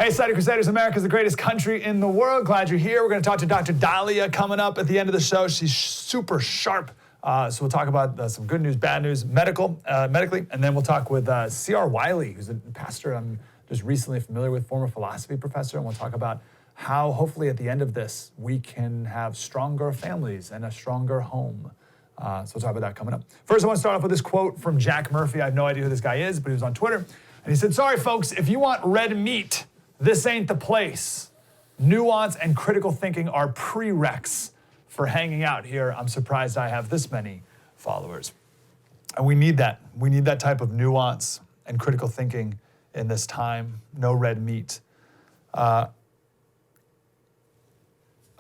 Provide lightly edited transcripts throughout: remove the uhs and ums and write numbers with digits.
Hey, Cider Crusaders, America's the greatest country in the world. Glad you're here. We're going to talk to Dr. Dalia coming up at the end of the show. She's super sharp. So we'll talk about some good news, bad news, medically, and then we'll talk with CR Wiley, who's a pastor I'm just recently familiar with, former philosophy professor, and we'll talk about how hopefully at the end of this, we can have stronger families and a stronger home. So we'll talk about that coming up. First, I want to start off with this quote from Jack Murphy. I have no idea who this guy is, but he was on Twitter. And he said, sorry, folks, if you want red meat, this ain't the place. Nuance and critical thinking are prereqs for hanging out here. I'm surprised I have this many followers. And we need that. We need that type of nuance and critical thinking in this time. No red meat. I've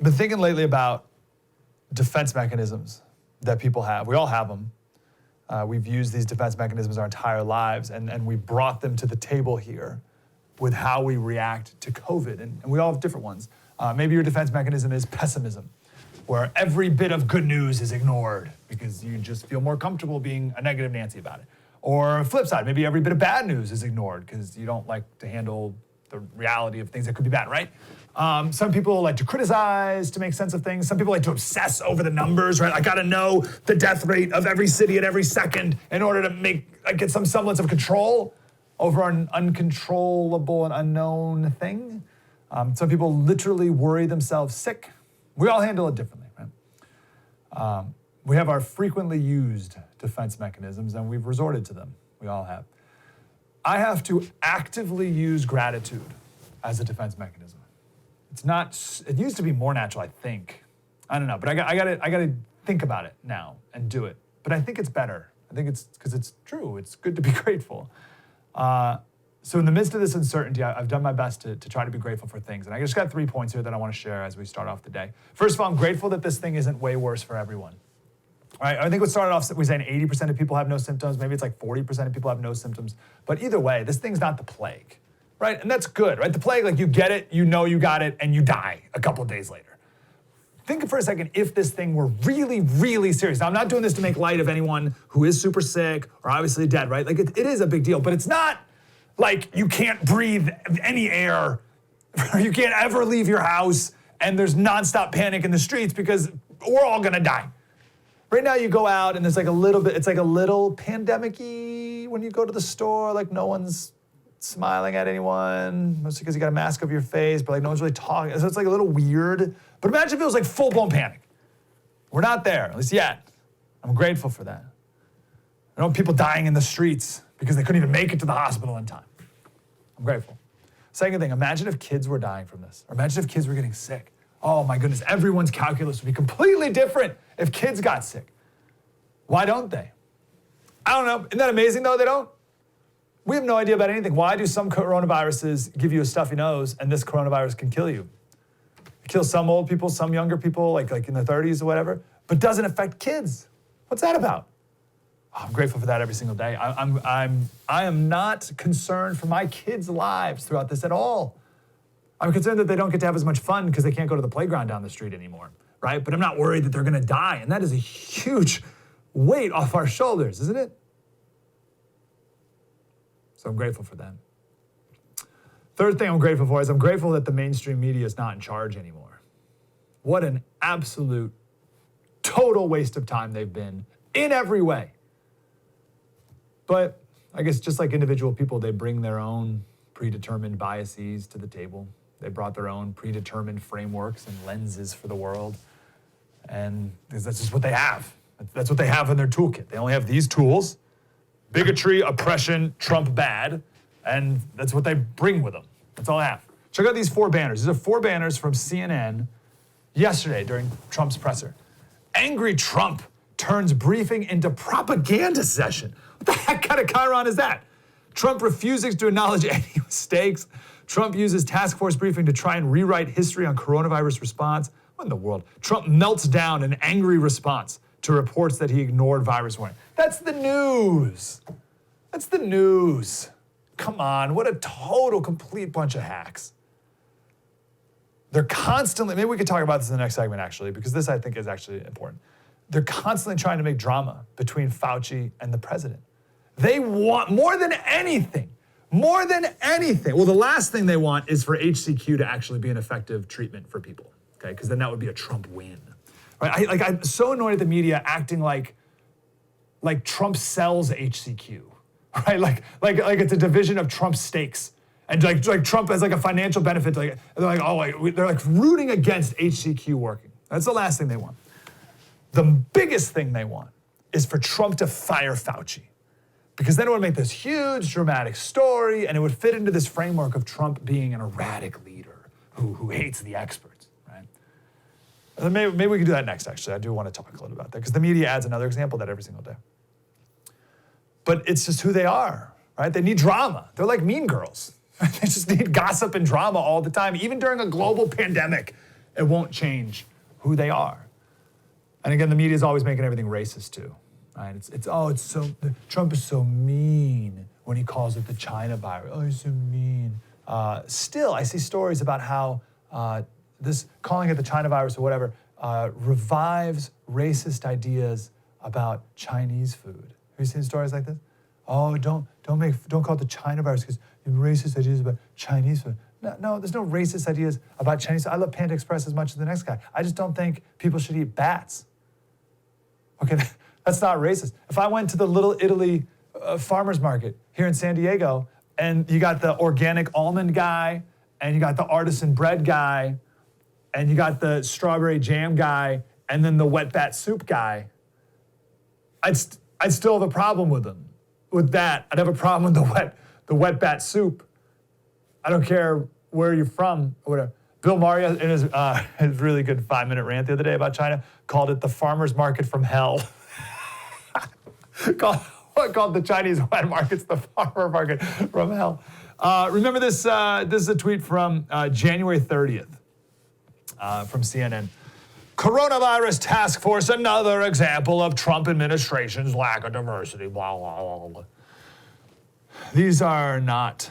been thinking lately about defense mechanisms that people have. We all have them. We've used these defense mechanisms our entire lives, and we brought them to the table here with how we react to COVID. And we all have different ones. Maybe your defense mechanism is pessimism, where every bit of good news is ignored because you just feel more comfortable being a negative Nancy about it. Or flip side, maybe every bit of bad news is ignored because you don't like to handle the reality of things that could be bad, right? Some people like to criticize to make sense of things. Some people like to obsess over the numbers, right? I gotta know the death rate of every city at every second in order to get some semblance of control over an uncontrollable and unknown thing. Some people literally worry themselves sick. We all handle it differently, right? We have our frequently used defense mechanisms and we've resorted to them. We all have. I have to actively use gratitude as a defense mechanism. It used to be more natural, I think. I don't know, but I gotta think about it now and do it. But I think it's better. I think it's because it's true. It's good to be grateful. So in the midst of this uncertainty, I've done my best to try to be grateful for things. And I just got 3 points here that I want to share as we start off the day. First of all, I'm grateful that this thing isn't way worse for everyone. All right, I think we started off, we're saying 80% of people have no symptoms. Maybe it's like 40% of people have no symptoms. But either way, this thing's not the plague, right? And that's good, right? The plague, like you get it, you know you got it, and you die a couple of days later. Think for a second if this thing were really, really serious. Now, I'm not doing this to make light of anyone who is super sick or obviously dead, right? Like it is a big deal, but it's not like you can't breathe any air, or you can't ever leave your house, and there's nonstop panic in the streets because we're all gonna die. Right now you go out and there's like a little bit, it's like a little pandemic-y when you go to the store, like no one's smiling at anyone, mostly because you got a mask over your face, but like no one's really talking. So it's like a little weird. But imagine if it was like full-blown panic. We're not there, at least yet. I'm grateful for that. I don't want people dying in the streets because they couldn't even make it to the hospital in time. I'm grateful. Second thing, imagine if kids were dying from this. Or imagine if kids were getting sick. Oh my goodness, everyone's calculus would be completely different if kids got sick. Why don't they? I don't know. Isn't that amazing though, they don't? We have no idea about anything. Why do some coronaviruses give you a stuffy nose and this coronavirus can kill you? It kills some old people, some younger people, like in their 30s or whatever, but doesn't affect kids. What's that about? Oh, I'm grateful for that every single day. I am not concerned for my kids' lives throughout this at all. I'm concerned that they don't get to have as much fun because they can't go to the playground down the street anymore, right? But I'm not worried that they're gonna die, and that is a huge weight off our shoulders, isn't it? So I'm grateful for that. Third thing I'm grateful for is I'm grateful that the mainstream media is not in charge anymore. What an absolute, total waste of time they've been in every way. But I guess just like individual people, they bring their own predetermined biases to the table. They brought their own predetermined frameworks and lenses for the world. And that's just what they have. That's what they have in their toolkit. They only have these tools: bigotry, oppression, Trump bad, and that's what they bring with them. That's all I have. Check out these 4 banners. These are 4 banners from CNN yesterday during Trump's presser. Angry Trump turns briefing into propaganda session. What the heck kind of chyron is that? Trump refuses to acknowledge any mistakes. Trump uses task force briefing to try and rewrite history on coronavirus response. What in the world? Trump melts down in angry response to reports that he ignored virus warning. That's the news. That's the news. Come on, what a total, complete bunch of hacks. They're constantly, maybe we could talk about this in the next segment actually, because this I think is actually important. They're constantly trying to make drama between Fauci and the president. They want, more than anything, more than anything. Well, the last thing they want is for HCQ to actually be an effective treatment for people, okay? Because then that would be a Trump win, right? I'm so annoyed at the media acting like Trump sells HCQ, right? Like it's a division of Trump's stakes. And like Trump has like a financial benefit. They're like rooting against HCQ working. That's the last thing they want. The biggest thing they want is for Trump to fire Fauci. Because then it would make this huge dramatic story and it would fit into this framework of Trump being an erratic leader who hates the experts, right? And maybe we can do that next, actually. I do want to talk a little about that because the media adds another example of that every single day. But it's just who they are, right? They need drama. They're like Mean Girls. They just need gossip and drama all the time. Even during a global pandemic, it won't change who they are. And again, the media is always making everything racist too. Right? Trump is so mean when he calls it the China virus. Oh, he's so mean. Still, I see stories about how this calling it the China virus or whatever revives racist ideas about Chinese food. Have you seen stories like this? Oh, don't call it the China virus because you have racist ideas about Chinese food. No, there's no racist ideas about Chinese food. I love Panda Express as much as the next guy. I just don't think people should eat bats. Okay, that's not racist. If I went to the Little Italy farmer's market here in San Diego, and you got the organic almond guy, and you got the artisan bread guy, and you got the strawberry jam guy, and then the wet bat soup guy, I'd still have a problem with them. With that, I'd have a problem with the wet bat soup. I don't care where you're from or whatever. Bill Maher, in his really good 5-minute rant the other day about China, called it the farmer's market from hell. called the Chinese wet markets the farmer market from hell. Remember this? This is a tweet from January 30th from CNN. Coronavirus task force, another example of Trump administration's lack of diversity, blah, blah, blah, blah. These are not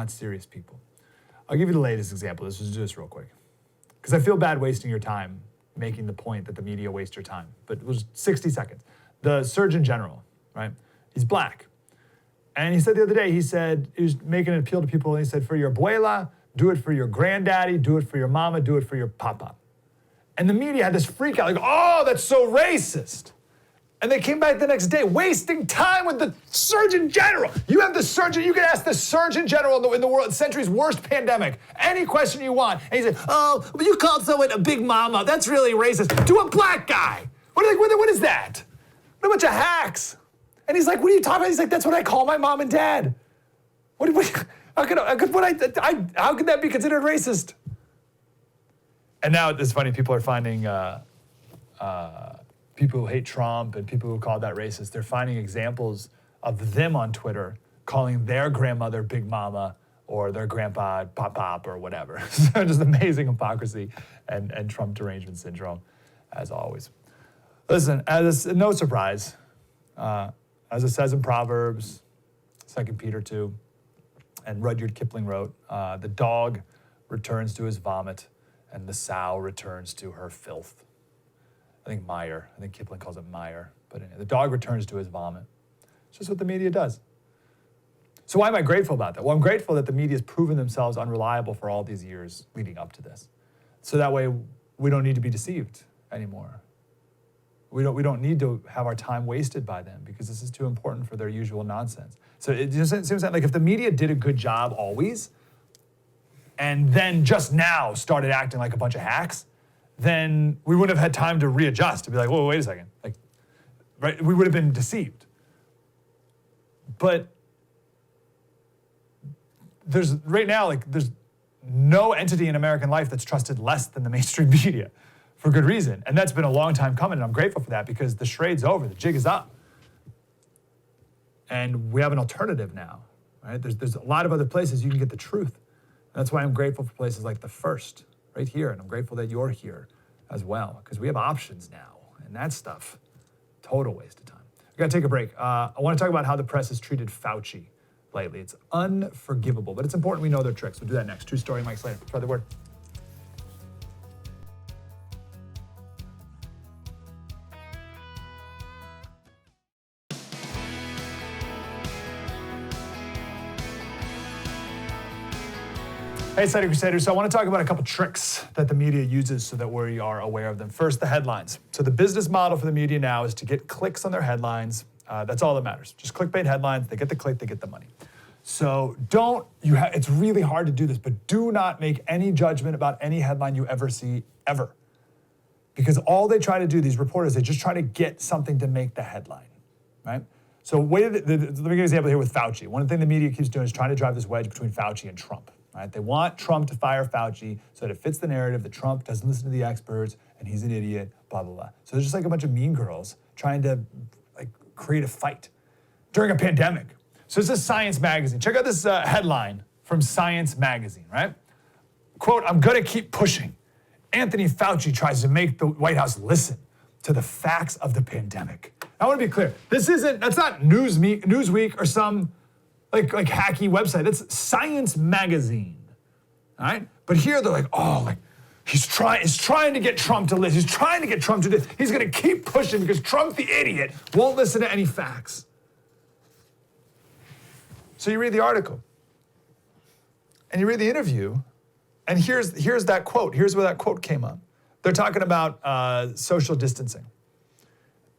serious people. I'll give you the latest example. This was just real quick. Because I feel bad wasting your time making the point that the media waste your time. But it was 60 seconds. The Surgeon General, right? He's black. And he said the other day, he was making an appeal to people, and he said, for your abuela, do it for your granddaddy, do it for your mama, do it for your papa. And the media had this freak out, like, oh, that's so racist. And they came back the next day, wasting time with the Surgeon General. You have the surgeon, you can ask the Surgeon General in the world, century's worst pandemic, any question you want. And he said, oh, but you called someone a big mama. That's really racist. To a black guy. What is that? What a bunch of hacks. And he's like, what are you talking about? He's like, that's what I call my mom and dad. How could that be considered racist? And now it's funny, people are finding people who hate Trump and people who call that racist, they're finding examples of them on Twitter calling their grandmother Big Mama or their grandpa Pop or whatever. So just amazing hypocrisy and Trump derangement syndrome, as always. Listen, no surprise, as it says in Proverbs, 2 Peter 2, and Rudyard Kipling wrote, the dog returns to his vomit and the sow returns to her filth. I think Kipling calls it mire. But anyway, the dog returns to his vomit. It's just what the media does. So why am I grateful about that? Well, I'm grateful that the media has proven themselves unreliable for all these years leading up to this. So that way we don't need to be deceived anymore. We don't need to have our time wasted by them because this is too important for their usual nonsense. So it just seems like if the media did a good job always, and then just now started acting like a bunch of hacks, then we wouldn't have had time to readjust, to be like, whoa, wait a second. Like, right? We would have been deceived. But there's no entity in American life that's trusted less than the mainstream media for good reason. And that's been a long time coming, and I'm grateful for that because the charade's over, the jig is up. And we have an alternative now, right? There's a lot of other places you can get the truth. And that's why I'm grateful for places like The First, right here, and I'm grateful that you're here as well, because we have options now, and that stuff, total waste of time. We gotta take a break. I wanna talk about how the press has treated Fauci lately. It's unforgivable, but it's important we know their tricks. We'll do that next. True story, Mike Slater. Spread the word. Hey, Study Crusaders. So I want to talk about a couple tricks that the media uses so that we are aware of them. First, the headlines. So the business model for the media now is to get clicks on their headlines. That's all that matters. Just clickbait headlines. They get the click, they get the money. So it's really hard to do this, but do not make any judgment about any headline you ever see, ever. Because all they try to do, these reporters, they just try to get something to make the headline, right? So let me give an example here with Fauci. One thing the media keeps doing is trying to drive this wedge between Fauci and Trump, right? They want Trump to fire Fauci so that it fits the narrative that Trump doesn't listen to the experts and he's an idiot, blah, blah, blah. So there's just like a bunch of mean girls trying to create a fight during a pandemic. So this is Science Magazine. Check out this headline from Science Magazine, right? Quote, "I'm gonna keep pushing. Anthony Fauci tries to make the White House listen to the facts of the pandemic." I want to be clear. That's not Newsweek or some like hacky website. That's Science Magazine, all right? But here they're he's trying to get Trump to listen. He's trying to get Trump to do this. He's going to keep pushing because Trump, the idiot, won't listen to any facts. So you read the article, and you read the interview, and here's that quote. Here's where that quote came up. They're talking about social distancing.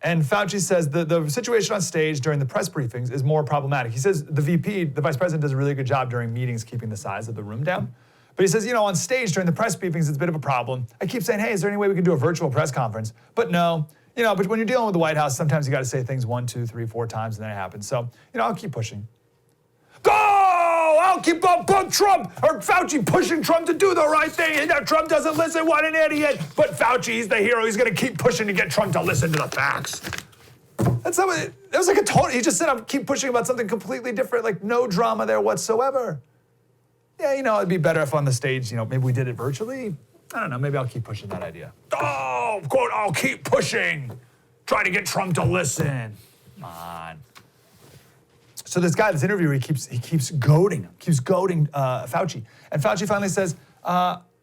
And Fauci says the situation on stage during the press briefings is more problematic. He says the vice president, does a really good job during meetings keeping the size of the room down. But he says, on stage during the press briefings, it's a bit of a problem. I keep saying, hey, is there any way we can do a virtual press conference? But no, but when you're dealing with the White House, sometimes you got to say things 1, 2, 3, 4 times, and then it happens. So, I'll keep pushing. I'll keep on Trump or Fauci pushing Trump to do the right thing. And Trump doesn't listen. What an idiot. But Fauci, he's the hero. He's going to keep pushing to get Trump to listen to the facts. That's not what it was like a total. He just said, I'll keep pushing about something completely different, like no drama there whatsoever. Yeah, it'd be better if on the stage, maybe we did it virtually. I don't know. Maybe I'll keep pushing that idea. Quote, I'll keep pushing. Try to get Trump to listen. Come on. So this interviewer, he keeps goading Fauci. And Fauci finally says,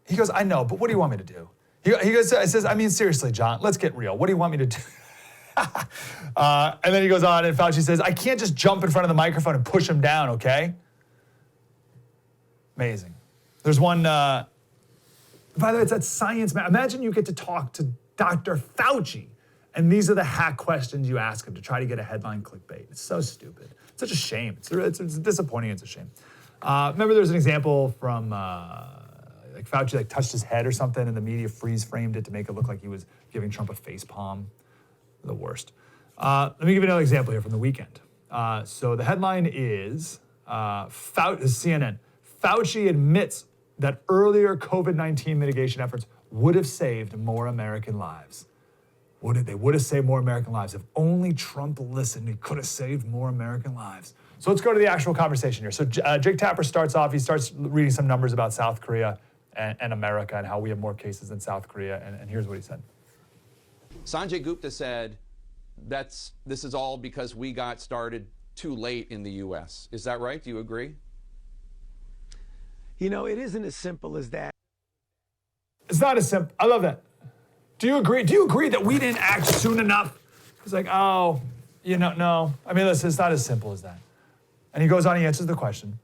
he goes, I know, but what do you want me to do? He says, I mean, seriously, John, let's get real. What do you want me to do? And then he goes on, and Fauci says, I can't just jump in front of the microphone and push him down, okay? Amazing. There's one, by the way, it's at Science. Imagine you get to talk to Dr. Fauci, and these are the hack questions you ask him to try to get a headline clickbait. It's so stupid. It's such a shame. It's disappointing. It's a shame. Remember there was an example from Fauci touched his head or something, and the media freeze framed it to make it look like he was giving Trump a face palm. The worst. Let me give you another example here from the weekend. So the headline is CNN. Fauci admits that earlier COVID-19 mitigation efforts would have saved more American lives. They would have saved more American lives. If only Trump listened, he could have saved more American lives. So let's go to the actual conversation here. So Jake Tapper starts reading some numbers about South Korea and America and how we have more cases than South Korea. And here's what he said. Sanjay Gupta said this is all because we got started too late in the U.S. Is that right? Do you agree? It isn't as simple as that. It's not as simple. I love that. Do you agree? Do you agree that we didn't act soon enough? He's like, no. I mean, listen, it's not as simple as that. And he goes on, he answers the question.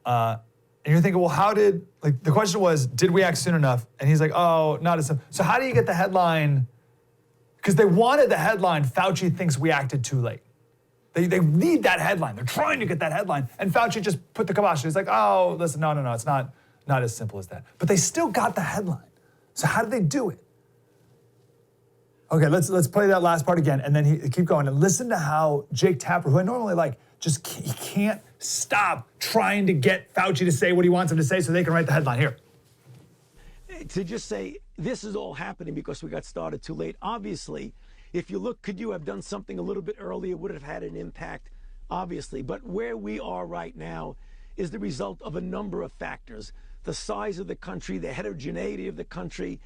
And you're thinking, well, the question was, did we act soon enough? And he's like, not as simple. So how do you get the headline? Because they wanted the headline, Fauci thinks we acted too late. They need that headline. They're trying to get that headline. And Fauci just put the kibosh. He's like, listen, no, it's not as simple as that. But they still got the headline. So how did they do it? Okay, let's play that last part again, and then he keep going and listen to how Jake Tapper, who I normally like, he can't stop trying to get Fauci to say what he wants him to say so they can write the headline here. To just say this is all happening because we got started too late. Obviously, if you look, could you have done something a little bit earlier? Would it have had an impact? Obviously, but where we are right now is the result of a number of factors. The size of the country, the heterogeneity of the country.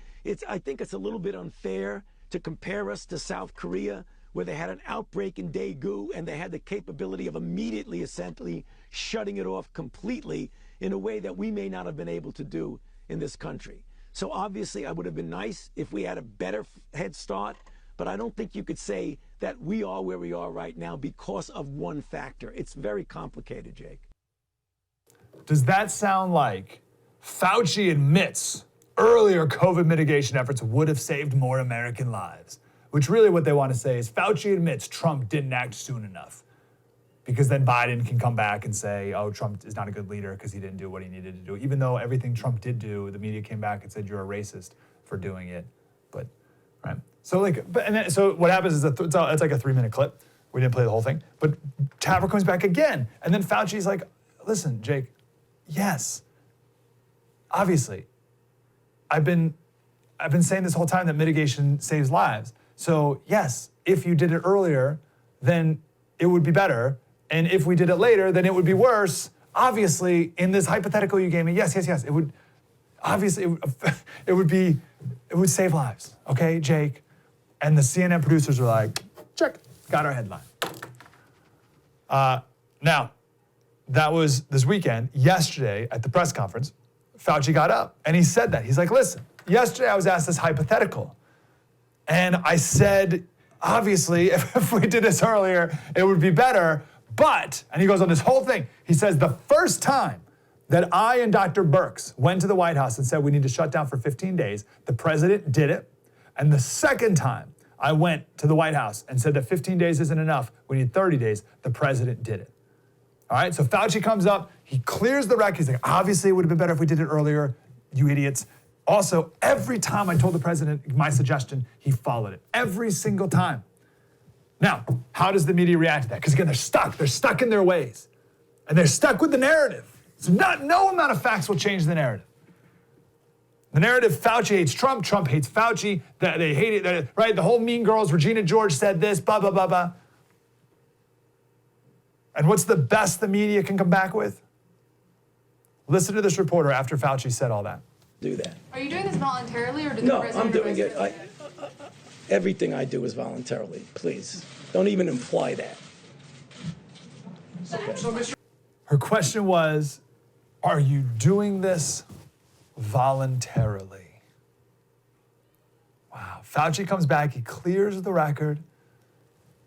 I think it's a little bit unfair to compare us to South Korea, where they had an outbreak in Daegu and they had the capability of immediately, essentially, shutting it off completely in a way that we may not have been able to do in this country. So obviously, I would have been nice if we had a better head start, but I don't think you could say that we are where we are right now because of one factor. It's very complicated, Jake. Does that sound like Fauci admits earlier COVID mitigation efforts would have saved more American lives? Which really what they want to say is Fauci admits Trump didn't act soon enough. Because then Biden can come back and say, oh, Trump is not a good leader because he didn't do what he needed to do. Even though everything Trump did do, the media came back and said you're a racist for doing it. But, right. So so what happens is it's like a 3-minute clip. We didn't play the whole thing. But Tapper comes back again. And then Fauci's like, listen, Jake, yes, obviously, I've been saying this whole time that mitigation saves lives. So yes, if you did it earlier, then it would be better. And if we did it later, then it would be worse. Obviously, in this hypothetical you gave me, yes, it would, obviously, it would save lives, okay, Jake? And the CNN producers are like, check, got our headline. Now, that was this weekend. Yesterday at the press conference, Fauci got up and he said that. He's like, listen, yesterday I was asked this hypothetical. And I said, obviously, if we did this earlier, it would be better. But, and he goes on this whole thing. He says, the first time that I and Dr. Birx went to the White House and said we need to shut down for 15 days, the president did it. And the second time I went to the White House and said that 15 days isn't enough, we need 30 days, the president did it. All right, so Fauci comes up, he clears the record. He's like, obviously it would have been better if we did it earlier, you idiots. Also, every time I told the president my suggestion, he followed it. Every single time. Now, how does the media react to that? Because again, they're stuck in their ways. And they're stuck with the narrative. So no amount of facts will change the narrative. The narrative, Fauci hates Trump, Trump hates Fauci, they hate it, right? The whole Mean Girls, Regina George said this, blah, blah, blah, blah. And what's the best the media can come back with? Listen to this reporter after Fauci said all that. Do that. Are you doing this voluntarily or did No, the president? I'm doing it. Everything I do is voluntarily. Please, don't even imply that. Okay. Her question was, are you doing this voluntarily? Wow. Fauci comes back, he clears the record,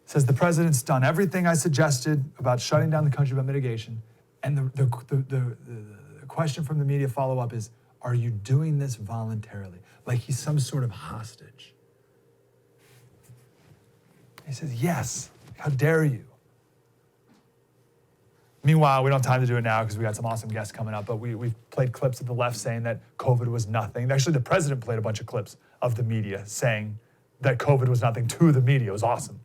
says the president's done everything I suggested about shutting down the country by mitigation. And the question from the media follow-up is, are you doing this voluntarily? Like he's some sort of hostage. He says, yes. How dare you? Meanwhile, we don't have time to do it now because we got some awesome guests coming up, but we've played clips of the left saying that COVID was nothing. Actually, the president played a bunch of clips of the media saying that COVID was nothing to the media. It was awesome.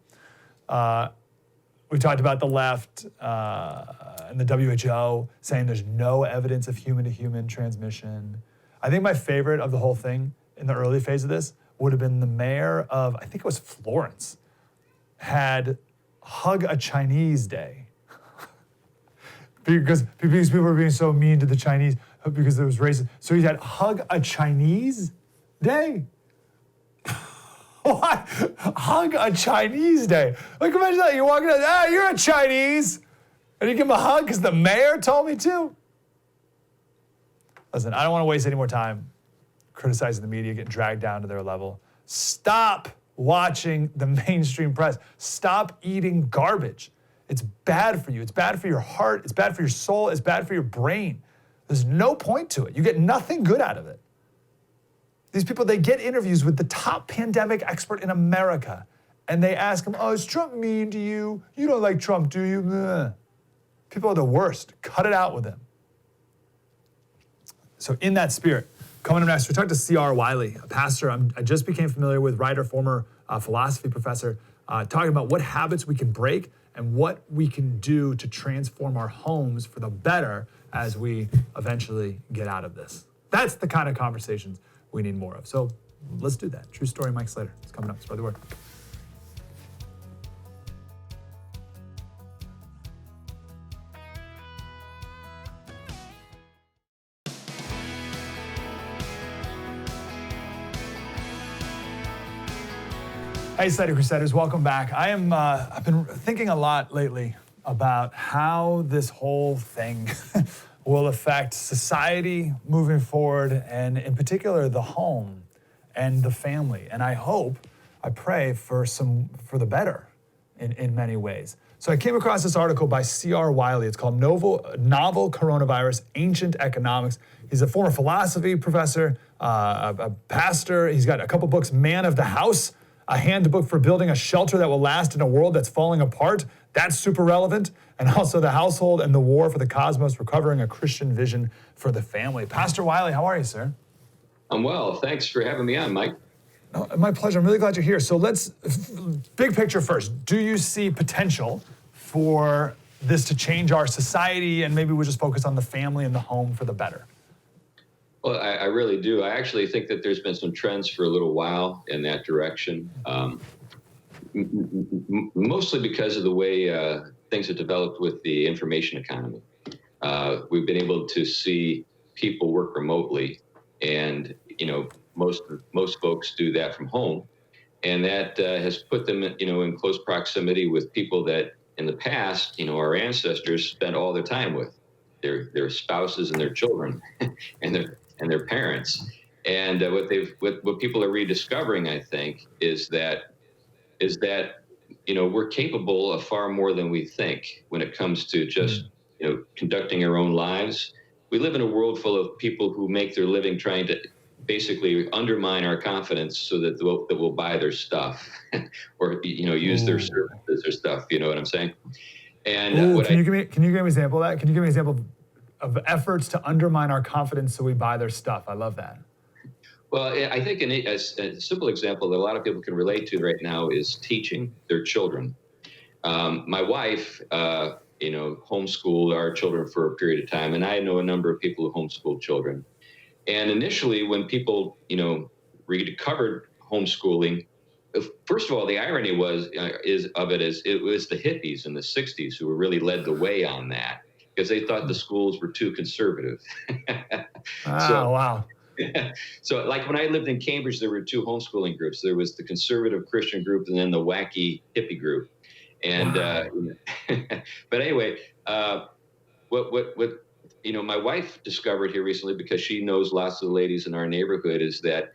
We talked about the left and the WHO saying there's no evidence of human-to-human transmission. I think my favorite of the whole thing in the early phase of this would have been the mayor of, I think it was Florence, had Hug a Chinese Day. because people were being so mean to the Chinese because there was racism. So he had Hug a Chinese Day. What? Hug a Chinese Day. Like, imagine that. You're walking out, you're a Chinese. And you give him a hug because the mayor told me to. Listen, I don't want to waste any more time criticizing the media, getting dragged down to their level. Stop watching the mainstream press. Stop eating garbage. It's bad for you. It's bad for your heart. It's bad for your soul. It's bad for your brain. There's no point to it. You get nothing good out of it. These people, they get interviews with the top pandemic expert in America, and they ask him, oh, is Trump mean to you? You don't like Trump, do you? Ugh. People are the worst. Cut it out with them. So in that spirit, coming up next, we talked to CR Wiley, a pastor I just became familiar with, writer, former philosophy professor, talking about what habits we can break and what we can do to transform our homes for the better as we eventually get out of this. That's the kind of conversations we need more of. So let's do that. True Story, Mike Slater. It's coming up. Spread the word. Hey, Slater Crusaders, welcome back. I've been thinking a lot lately about how this whole thing will affect society moving forward, and in particular, the home and the family. And I pray for the better in many ways. So I came across this article by CR Wiley. It's called Novel Coronavirus, Ancient Economics. He's a former philosophy professor, a pastor. He's got a couple books, Man of the House, a handbook for building a shelter that will last in a world that's falling apart. That's super relevant. And also The Household and the War for the Cosmos, Recovering a Christian Vision for the Family. Pastor Wiley, how are you, sir? I'm well. Thanks for having me on, Mike. Oh, my pleasure. I'm really glad you're here. So let's, big picture first. Do you see potential for this to change our society, and maybe we'll just focus on the family and the home for the better? Well, I really do. I actually think that there's been some trends for a little while in that direction, mostly because of the way things have developed with the information economy. We've been able to see people work remotely, and most folks do that from home, and that has put them in close proximity with people that in the past our ancestors spent all their time with, their spouses and their children and their parents. And what people are rediscovering, I think, is that we're capable of far more than we think when it comes to just conducting our own lives. We live in a world full of people who make their living trying to basically undermine our confidence so that we'll buy their stuff or use their services or stuff. You know what I'm saying? And can you give me an example of that? Can you give me an example of efforts to undermine our confidence so we buy their stuff? I love that. Well, I think a simple example that a lot of people can relate to right now is teaching their children. My wife, homeschooled our children for a period of time, and I know a number of people who homeschool children. And initially, when people, rediscovered homeschooling, first of all, the irony it was the hippies in the 60s who really led the way on that, because they thought the schools were too conservative. Wow. So like when I lived in Cambridge, there were two homeschooling groups. There was the conservative Christian group and then the wacky hippie group. And, but anyway, what my wife discovered here recently, because she knows lots of the ladies in our neighborhood, is that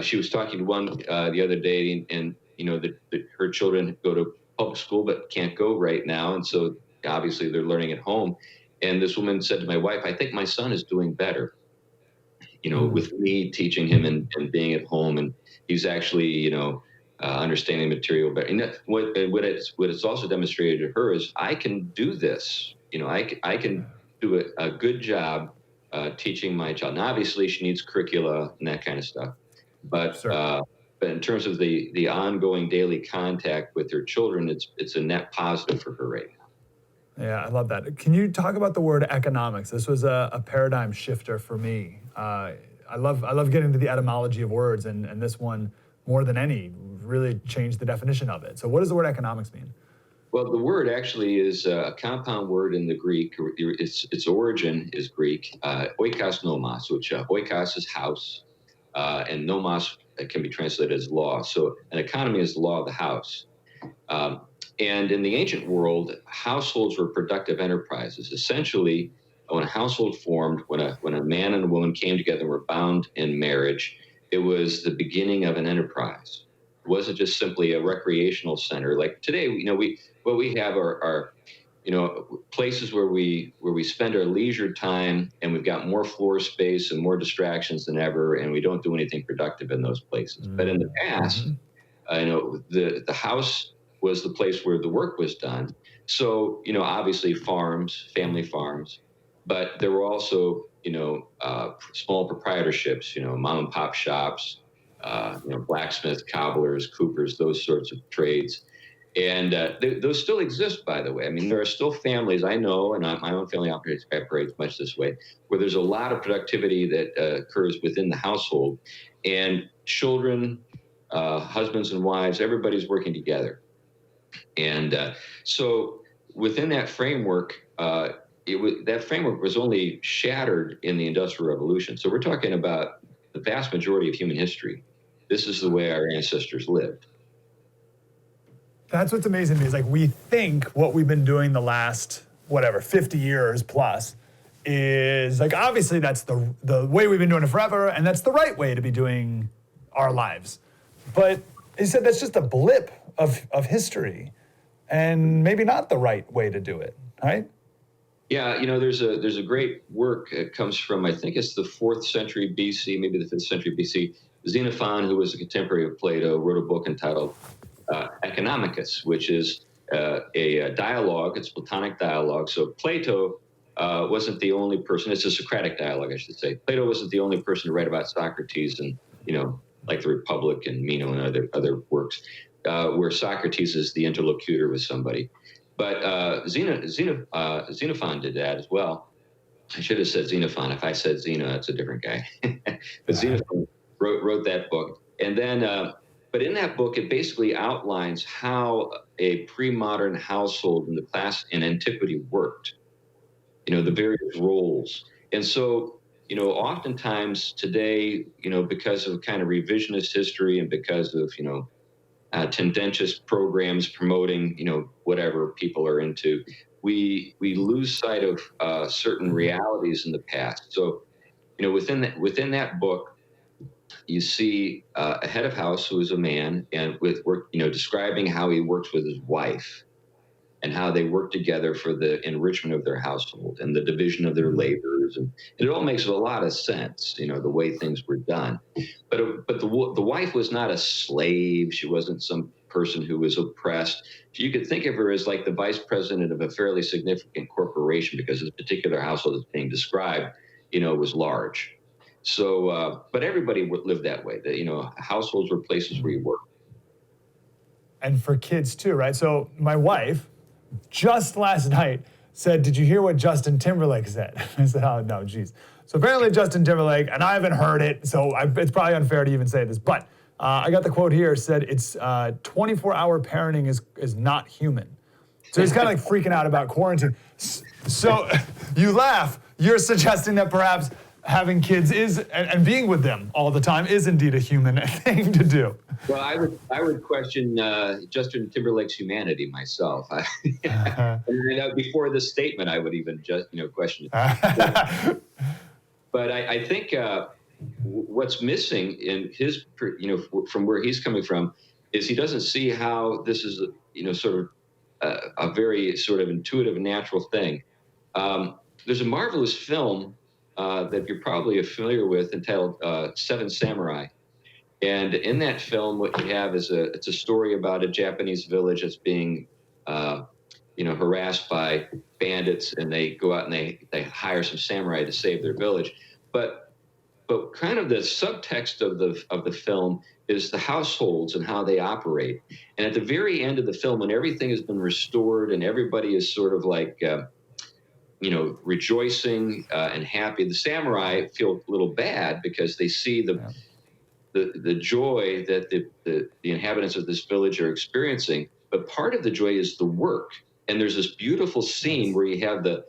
she was talking to one the other day, and her children go to public school but can't go right now, and so obviously they're learning at home. And this woman said to my wife, "I think my son is doing better, with me teaching him and being at home, and he's actually understanding material better." And what it's also demonstrated to her is I can do this. I can do a good job teaching my child. And obviously she needs curricula and that kind of stuff. But Sure. But in terms of the ongoing daily contact with her children, it's a net positive for her right now. Yeah, I love that. Can you talk about the word economics? This was a paradigm shifter for me. I love getting into the etymology of words, and this one, more than any, really changed the definition of it. So what does the word economics mean? Well, the word actually is a compound word in the Greek. Its origin is Greek, oikos nomos, which oikos is house, and nomos can be translated as law. So an economy is the law of the house. And in the ancient world, households were productive enterprises. Essentially, when a household formed, when a man and a woman came together and were bound in marriage, it was the beginning of an enterprise. It wasn't just simply a recreational center. Like today, what we have are places where we spend our leisure time, and we've got more floor space and more distractions than ever, and we don't do anything productive in those places. Mm-hmm. But in the past, the house was the place where the work was done. So, obviously farms, family farms, but there were also, small proprietorships, mom and pop shops, blacksmiths, cobblers, coopers, those sorts of trades. And those still exist, by the way. I mean, there are still families I know, and my own family operates much this way, where there's a lot of productivity that occurs within the household, and children, husbands and wives, everybody's working together. And so within that framework, that framework was only shattered in the Industrial Revolution. So we're talking about the vast majority of human history. This is the way our ancestors lived. That's what's amazing to me is we think what we've been doing the last, 50 years plus is obviously that's the way we've been doing it forever, and that's the right way to be doing our lives. But he said that's just a blip of history. and maybe not the right way to do it, right? Yeah, there's a great work. It comes from, I think it's the 4th century BC, maybe the 5th century BC. Xenophon, who was a contemporary of Plato, wrote a book entitled Economicus, which is a dialogue. It's Platonic dialogue. So Plato wasn't the only person. It's a Socratic dialogue, I should say. Plato wasn't the only person to write about Socrates and, like the Republic and Meno and other works, where Socrates is the interlocutor with somebody. But Xenophon did that as well. I should have said Xenophon. If I said Zeno, that's a different guy. But Xenophon wrote that book. And then, but in that book, it basically outlines how a pre-modern household in the class in antiquity worked, the various roles. And so, oftentimes today, because of kind of revisionist history and because of, tendentious programs promoting, whatever people are into, we lose sight of certain realities in the past. So, within that book, you see a head of house who is a man, and with work, describing how he works with his wife, and how they work together for the enrichment of their household and the division of their labors, and it all makes a lot of sense, the way things were done. But the wife was not a slave; she wasn't some person who was oppressed. You could think of her as like the vice president of a fairly significant corporation, because this particular household that's being described, was large. So, but everybody lived that way. That households were places where you worked. And for kids too, right? So my wife just last night said, "Did you hear what Justin Timberlake said?" I said, "Oh no, geez." So apparently Justin Timberlake, and I haven't heard it, so it's probably unfair to even say this, but I got the quote here, said it's 24-hour parenting is not human. So he's kind of like freaking out about quarantine. So you laugh. You're suggesting that perhaps having kids is, and being with them all the time is indeed a human thing to do. Well, I would question Justin Timberlake's humanity myself. Before this statement, I would even just question it. But I think what's missing in his, from where he's coming from, is he doesn't see how this is, sort of a very sort of intuitive and natural thing. There's a marvelous film that you're probably familiar with entitled Seven Samurai. And in that film, what you have is it's a story about a Japanese village that's being, harassed by bandits, and they go out and they hire some samurai to save their village. But kind of the subtext of the film is the households and how they operate. And at the very end of the film, when everything has been restored and everybody is sort of like, rejoicing and happy, the samurai feel a little bad because they see the joy that the inhabitants of this village are experiencing. But part of the joy is the work. And there's this beautiful scene where you have the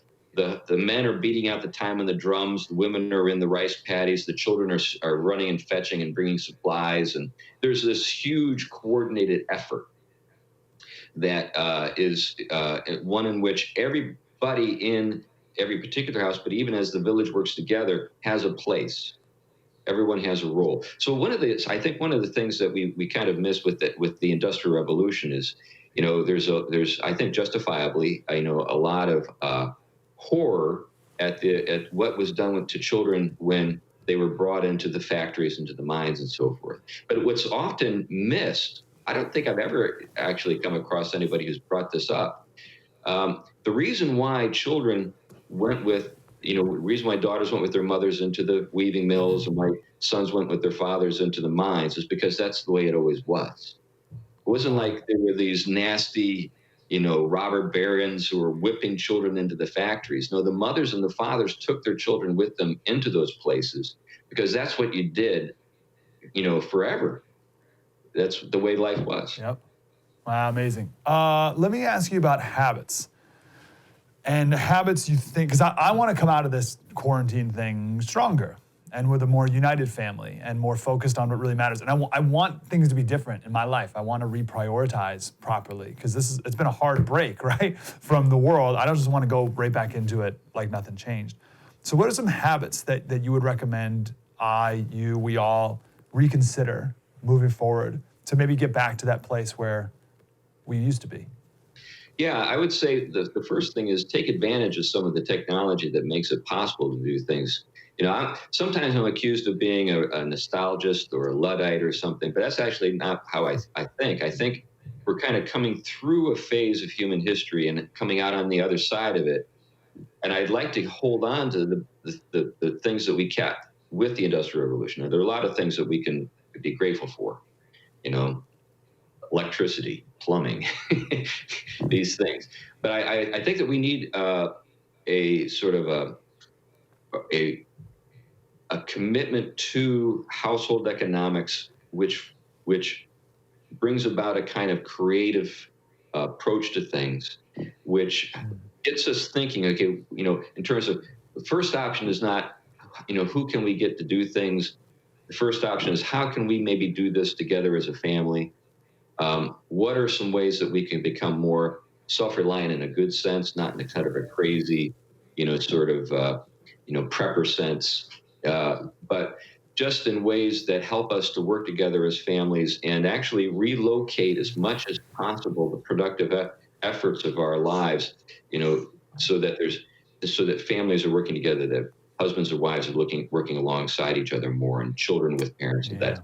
men are beating out the time on the drums, the women are in the rice paddies, the children are running and fetching and bringing supplies. And there's this huge coordinated effort that is one in which everybody in every particular house, but even as the village works together, has a place. Everyone has a role. So I think one of the things that we kind of miss with the Industrial Revolution is, there's I think justifiably, a lot of horror at what was done to children when they were brought into the factories, into the mines, and so forth. But what's often missed, I don't think I've ever actually come across anybody who's brought this up. The reason why children went with, the reason why daughters went with their mothers into the weaving mills and why sons went with their fathers into the mines is because that's the way it always was. It wasn't like there were these nasty, robber barons who were whipping children into the factories. No, the mothers and the fathers took their children with them into those places because that's what you did, forever. That's the way life was. Yep. Wow, amazing. Let me ask you about habits. And habits you think, because I want to come out of this quarantine thing stronger and with a more united family and more focused on what really matters. And I want things to be different in my life. I want to reprioritize properly because it's been a hard break, right, from the world. I don't just want to go right back into it like nothing changed. So what are some habits that you would recommend we all reconsider moving forward to maybe get back to that place where we used to be? Yeah, I would say the first thing is take advantage of some of the technology that makes it possible to do things. Sometimes I'm accused of being a nostalgist or a Luddite or something, but that's actually not how I think. I think we're kind of coming through a phase of human history and coming out on the other side of it. And I'd like to hold on to the things that we kept with the Industrial Revolution. There are a lot of things that we can be grateful for, electricity, plumbing, these things. But I think that we need a sort of a commitment to household economics, which brings about a kind of creative approach to things, which gets us thinking, okay, in terms of the first option is not, who can we get to do things? The first option is how can we maybe do this together as a family? What are some ways that we can become more self-reliant in a good sense, not in a kind of a crazy, prepper sense, but just in ways that help us to work together as families and actually relocate as much as possible the productive efforts of our lives, so that families are working together, that husbands and wives are working alongside each other more, and children with parents. Yeah.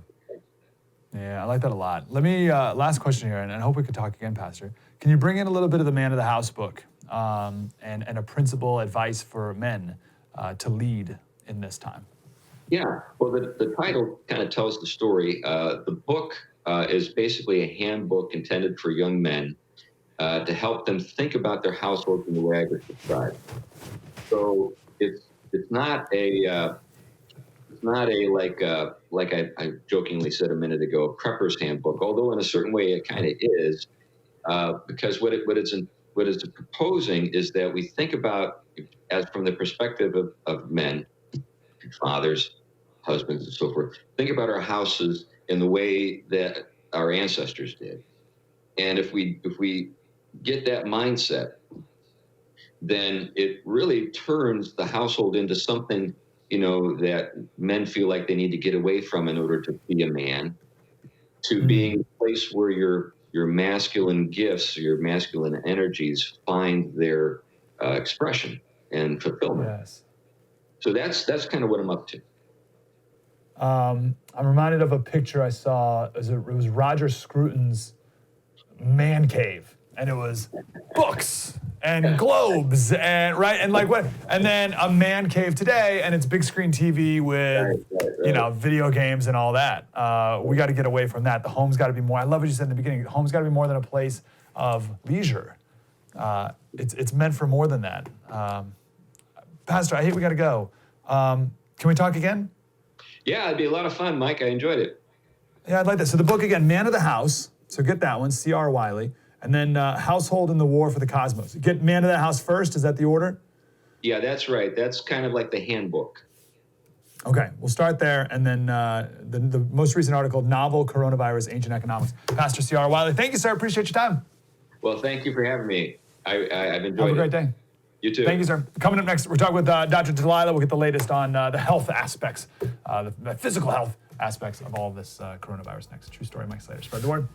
Yeah, I like that a lot. Let me, last question here, and I hope we could talk again, Pastor. Can you bring in a little bit of the Man of the House book and a principle advice for men to lead in this time? Yeah, well, the title kind of tells the story. The book is basically a handbook intended for young men to help them think about their households in the way I just described. So it's not a like I jokingly said a minute ago, a prepper's handbook, although in a certain way it kind of is, because what it's proposing is that we think about, as from the perspective of men, fathers, husbands, and so forth, think about our houses in the way that our ancestors did. And if we get that mindset, then it really turns the household into something, that men feel like they need to get away from in order to be a man, to being a place where your masculine gifts, your masculine energies find their expression and fulfillment. Yes. So that's kind of what I'm up to. I'm reminded of a picture I saw. It was Roger Scruton's man cave, and it was books and globes and then a man cave today, and it's big screen TV with video games and all that. We got to get away from that. The home's got to be more. I love what you said in the beginning. The home's got to be more than a place of leisure. It's meant for more than that. Pastor, I hate we got to go. Can we talk again? Yeah, it'd be a lot of fun, Mike. I enjoyed it. Yeah, I'd like that. So the book again, Man of the House. So get that one, CR Wiley. And then Household in the War for the Cosmos. Get Man of the House first. Is that the order? Yeah, that's right. That's kind of like the handbook. Okay, we'll start there. And then the most recent article, Novel Coronavirus, Ancient Economics. Pastor CR Wiley, thank you, sir. Appreciate your time. Well, thank you for having me. I've enjoyed it. Have a great day. You too. Thank you, sir. Coming up next, we're talking with Dr. Dalia. We'll get the latest on the health aspects, the physical health aspects of all of this coronavirus next. True story, Mike Slater. Spread the word.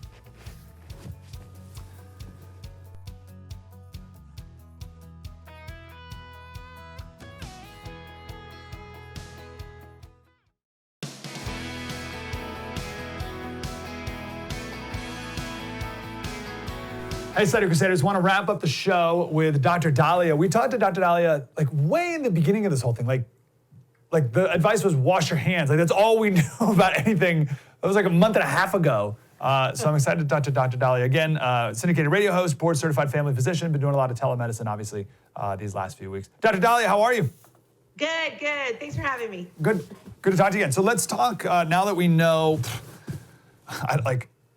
Hey, Study Crusaders, want to wrap up the show with Dr. Dalia. We talked to Dr. Dalia way in the beginning of this whole thing. Like the advice was wash your hands. That's all we knew about anything. That was a month and a half ago. So I'm excited to talk to Dr. Dalia again. Syndicated radio host, board certified family physician, been doing a lot of telemedicine, obviously, these last few weeks. Dr. Dalia, how are you? Good. Thanks for having me. Good to talk to you again. So let's talk now that we know,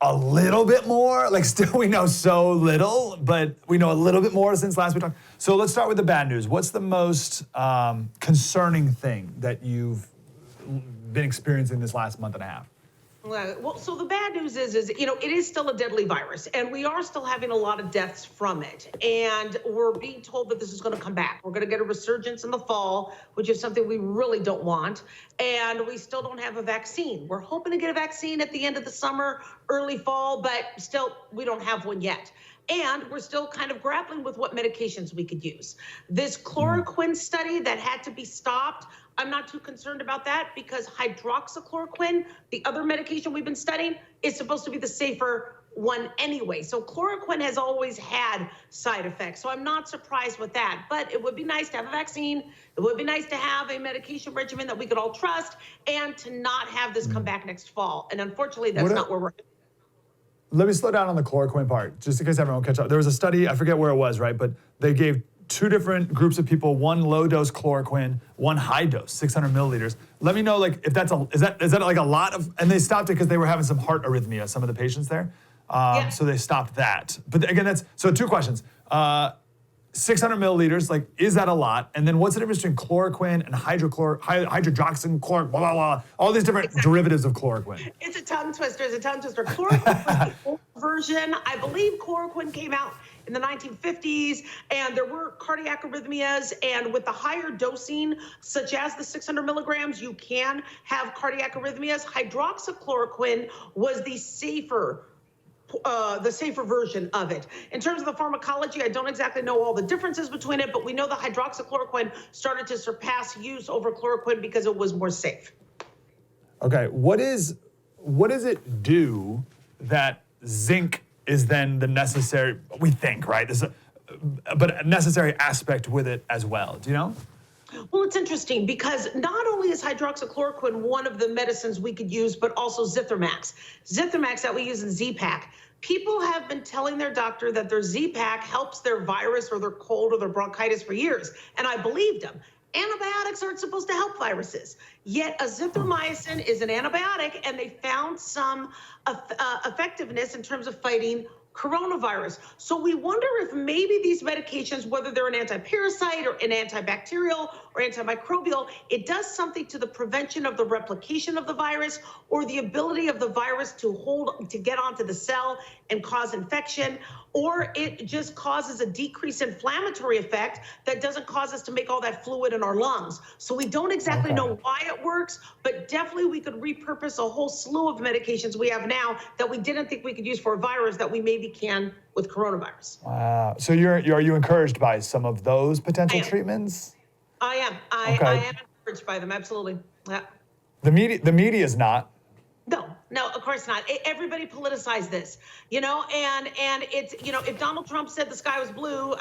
a little bit more. Still we know so little, but we know a little bit more since last we talked. So let's start with the bad news. What's the most concerning thing that you've been experiencing this last month and a half? Well, so the bad news is, it is still a deadly virus, and we are still having a lot of deaths from it. And we're being told that this is going to come back. We're going to get a resurgence in the fall, which is something we really don't want. And we still don't have a vaccine. We're hoping to get a vaccine at the end of the summer, early fall, but still we don't have one yet. And we're still kind of grappling with what medications we could use. This chloroquine study that had to be stopped, I'm not too concerned about that because hydroxychloroquine, the other medication we've been studying, is supposed to be the safer one anyway. So chloroquine has always had side effects. So I'm not surprised with that. But it would be nice to have a vaccine. It would be nice to have a medication regimen that we could all trust and to not have this come back next fall. And unfortunately, that's not where we're at. Let me slow down on the chloroquine part, just in case everyone will catch up. There was a study, I forget where it was, right? But they gave 2 different groups of people, one low dose chloroquine, one high dose, 600 milliliters. Let me know, like, if that's is that like a lot of, and they stopped it because they were having some heart arrhythmia, some of the patients there. So they stopped that. But again, so 2 questions. 600 milliliters, like, is that a lot? And then what's the difference between chloroquine and hydroxychloroquine, blah, blah, blah, all these different derivatives of chloroquine? It's a tongue twister. It's a tongue twister. Chloroquine was the old version. I believe chloroquine came out in the 1950s, and there were cardiac arrhythmias, and with the higher dosing, such as the 600 milligrams, you can have cardiac arrhythmias. Hydroxychloroquine was the safer version of it. In terms of the pharmacology, I don't exactly know all the differences between it, but we know the hydroxychloroquine started to surpass use over chloroquine because it was more safe. Okay, what does it do that zinc is then the necessary, we think, right? But a necessary aspect with it as well, do you know? Well, it's interesting because not only is hydroxychloroquine one of the medicines we could use, but also Zithromax. Zithromax that we use in Z-Pak. People have been telling their doctor that their Z-Pak helps their virus or their cold or their bronchitis for years, and I believed them. Antibiotics aren't supposed to help viruses, yet azithromycin is an antibiotic, and they found some effectiveness in terms of fighting coronavirus. So we wonder if maybe these medications, whether they're an antiparasite or an antibacterial or antimicrobial, it does something to the prevention of the replication of the virus or the ability of the virus to get onto the cell and cause infection, or it just causes a decreased inflammatory effect that doesn't cause us to make all that fluid in our lungs. So we don't exactly know why it works, but definitely we could repurpose a whole slew of medications we have now that we didn't think we could use for a virus that we maybe can with coronavirus. Wow. So are you encouraged by some of those potential treatments? I am. I am encouraged by them. Absolutely. Yeah. The media is not. No, of course not. Everybody politicized this, and it's, if Donald Trump said the sky was blue,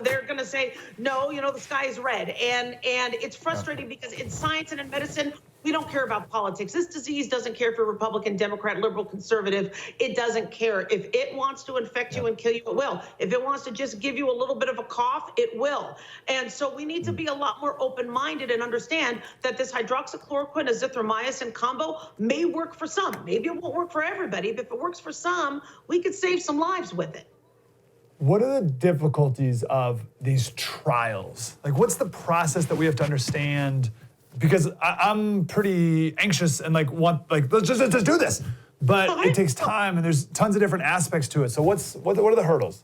they're going to say, no, the sky is red. And it's frustrating because in science and in medicine, we don't care about politics. This disease doesn't care if you're Republican, Democrat, liberal, conservative. It doesn't care. If it wants to infect you and kill you, it will. If it wants to just give you a little bit of a cough, it will. And so we need to be a lot more open-minded and understand that this hydroxychloroquine, azithromycin combo may work for some. Maybe it won't work for everybody, but if it works for some, we could save some lives with it. What are the difficulties of these trials? Like, what's the process that we have to understand? Because I'm pretty anxious and let's just do this. But it takes time and there's tons of different aspects to it. So what are the hurdles?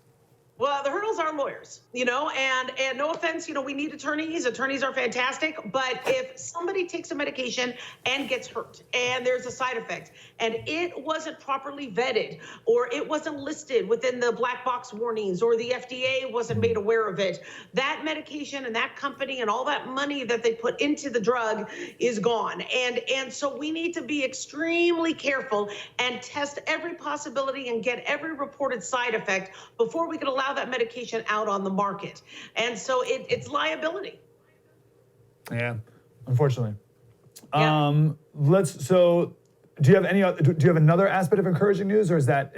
Well, the hurdles are lawyers, and no offense, we need attorneys. Attorneys are fantastic. But if somebody takes a medication and gets hurt and there's a side effect and it wasn't properly vetted or it wasn't listed within the black box warnings or the FDA wasn't made aware of it, that medication and that company and all that money that they put into the drug is gone. And so we need to be extremely careful and test every possibility and get every reported side effect before we can allow that medication out on the market. And so it's liability. Yeah, unfortunately. Yeah. Do you have another aspect of encouraging news, or is that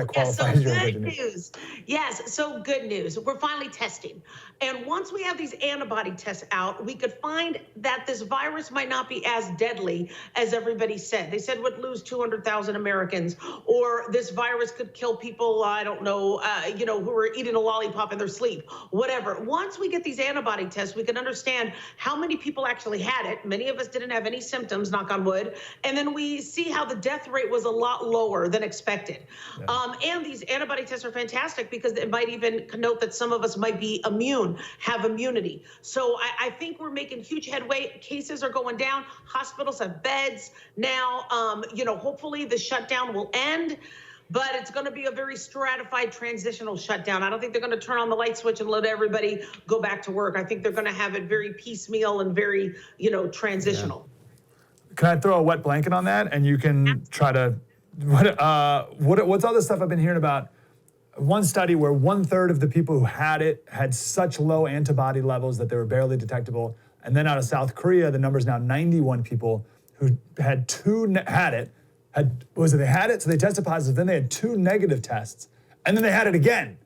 qualified as your encouraging news? Yes, so good news. We're finally testing. And once we have these antibody tests out, we could find that this virus might not be as deadly as everybody said. They said we'd lose 200,000 Americans, or this virus could kill people, I don't know, who are eating a lollipop in their sleep, whatever. Once we get these antibody tests, we can understand how many people actually had it. Many of us didn't have any symptoms, knock on wood. And then we see how the death rate was a lot lower than expected. Yeah. And these antibody tests are fantastic because it might even connote that some of us might be immune, have immunity. So I think we're making huge headway. Cases are going down. Hospitals have beds now. Hopefully the shutdown will end. but it's going to be a very stratified transitional shutdown. I don't think they're going to turn on the light switch and let everybody go back to work. I think they're going to have it very piecemeal and very, transitional. Yeah. Can I throw a wet blanket on that? And you can try to, what's all this stuff I've been hearing about? One study where 1/3 of the people who had it had such low antibody levels that they were barely detectable. And then out of South Korea, the number's now 91 people who had they had it, so they tested positive, then they had 2 negative tests, and then they had it again.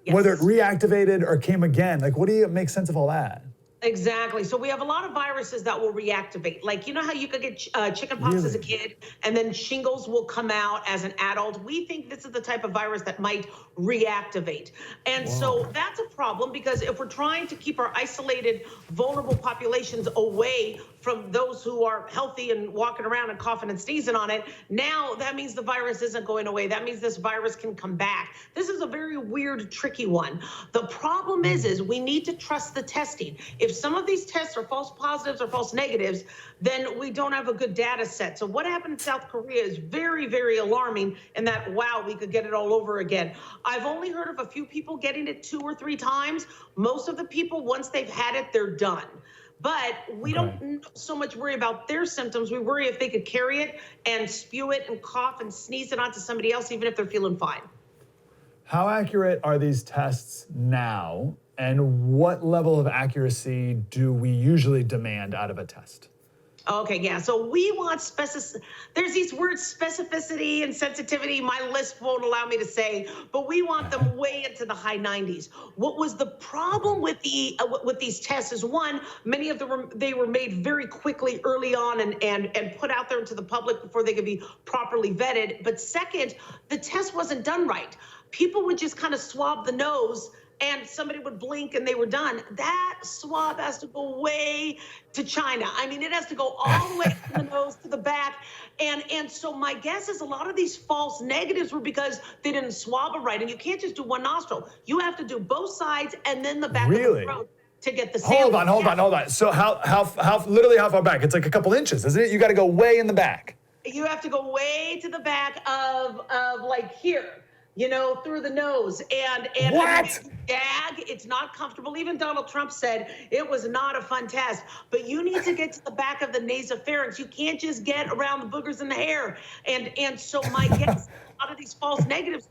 Yes. Whether it reactivated or came again, like, what do you make sense of all that? Exactly. So we have a lot of viruses that will reactivate. Like, you know how you could get chickenpox as a kid and then shingles will come out as an adult? We think this is the type of virus that might reactivate. And so that's a problem, because if we're trying to keep our isolated, vulnerable populations away from those who are healthy and walking around and coughing and sneezing on it, now that means the virus isn't going away. That means this virus can come back. This is a very weird, tricky one. The problem is we need to trust the testing. If some of these tests are false positives or false negatives, then we don't have a good data set. So what happened in South Korea is very, very alarming, in that, wow, we could get it all over again. I've only heard of a few people getting it 2 or 3 times. Most of the people, once they've had it, they're done. But we don't so much worry about their symptoms. We worry if they could carry it and spew it and cough and sneeze it onto somebody else, even if they're feeling fine. How accurate are these tests now? And what level of accuracy do we usually demand out of a test? Okay, yeah. So we want there's these words, specificity and sensitivity. My list won't allow me to say, but we want them way into the high 90s. What was the problem with these tests is, one, many of them they were made very quickly early on and put out there into the public before they could be properly vetted. But second, the test wasn't done right. People would just kind of swab the nose, and somebody would blink and they were done. That swab has to go way to China. I mean, it has to go all the way from the nose to the back. And so my guess is a lot of these false negatives were because they didn't swab it right. And you can't just do one nostril. You have to do both sides and then the back of the throat to get the sample. Hold on. So how literally how far back? It's like a couple inches, isn't it? You got to go way in the back. You have to go way to the back of like here. Through the nose. And what? Gag, it's not comfortable. Even Donald Trump said it was not a fun test. But you need to get to the back of the nasopharynx. You can't just get around the boogers in the hair. And so my guess, a lot of these false negatives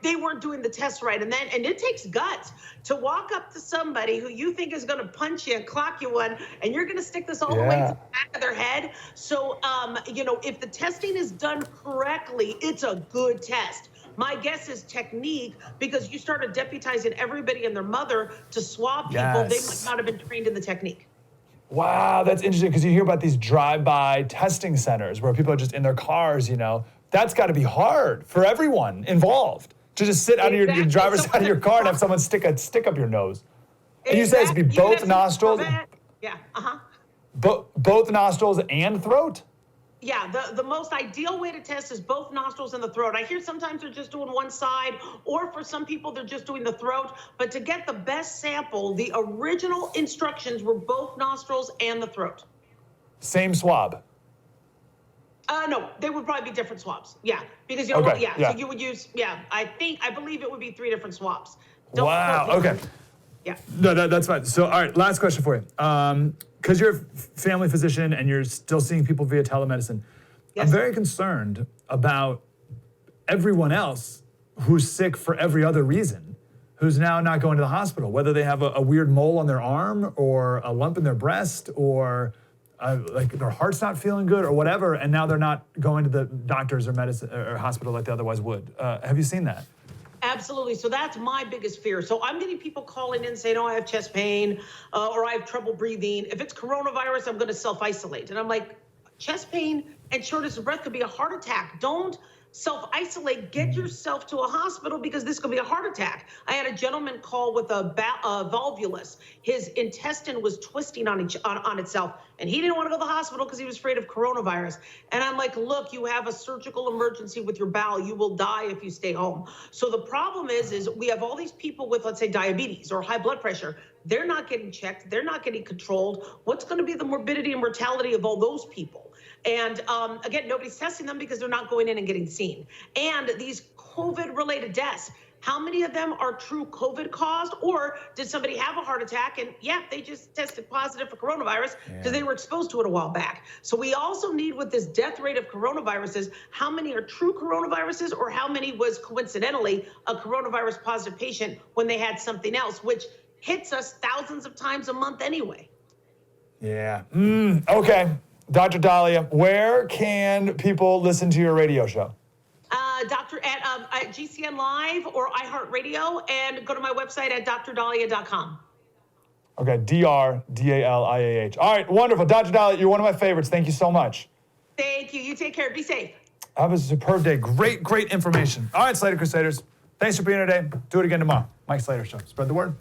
they weren't doing the test right. And it takes guts to walk up to somebody who you think is going to punch you and clock you one, and you're going to stick this all the way to the back of their head. So, if the testing is done correctly, it's a good test. My guess is technique, because you started deputizing everybody and their mother to swab people. They might not have been trained in the technique. Wow, that's interesting, because you hear about these drive-by testing centers where people are just in their cars, That's got to be hard for everyone involved, to just sit out of your driver's side of your car and have someone stick a stick up your nose. And you say it's to be both nostrils? Yeah, Both nostrils and throat? Yeah, the most ideal way to test is both nostrils and the throat. I hear sometimes they're just doing one side, or for some people they're just doing the throat. But to get the best sample, the original instructions were both nostrils and the throat. Same swab? No, they would probably be different swabs. Yeah, because so you would use, I believe it would be 3 different swabs. Wow, okay. Yeah. No, that's fine. So, all right, last question for you. Because you're a family physician and you're still seeing people via telemedicine, I'm very concerned about everyone else who's sick for every other reason, who's now not going to the hospital, whether they have a weird mole on their arm or a lump in their breast or like their heart's not feeling good or whatever, and now they're not going to the doctors or medicine or hospital like they otherwise would. Have you seen that? Absolutely. So that's my biggest fear. So I'm getting people calling in saying, I have chest pain or I have trouble breathing. If it's coronavirus, I'm going to self-isolate. And I'm like, chest pain and shortness of breath could be a heart attack. Don't self-isolate. Get yourself to a hospital, because this could be a heart attack. I had a gentleman call with a volvulus. His intestine was twisting on itself, and he didn't want to go to the hospital because he was afraid of coronavirus. And I'm like, look, you have a surgical emergency with your bowel. You will die if you stay home. So the problem is we have all these people with, let's say, diabetes or high blood pressure. They're not getting checked. They're not getting controlled. What's going to be the morbidity and mortality of all those people? And again, nobody's testing them because they're not going in and getting seen. And these COVID-related deaths, how many of them are true COVID caused, or did somebody have a heart attack and they just tested positive for coronavirus because they were exposed to it a while back? So we also need, with this death rate of coronaviruses, how many are true coronaviruses, or how many was coincidentally a coronavirus positive patient when they had something else, which hits us thousands of times a month anyway. Yeah. Okay. Dr. Dalia, where can people listen to your radio show? Doctor at GCN Live or iHeartRadio, and go to my website at drdalia.com. Okay, DRDALIAH. All right, wonderful. Dr. Dalia, you're one of my favorites. Thank you so much. Thank you. You take care. Be safe. Have a superb day. Great information. All right, Slater Crusaders. Thanks for being here today. Do it again tomorrow. Mike Slater Show. Spread the word.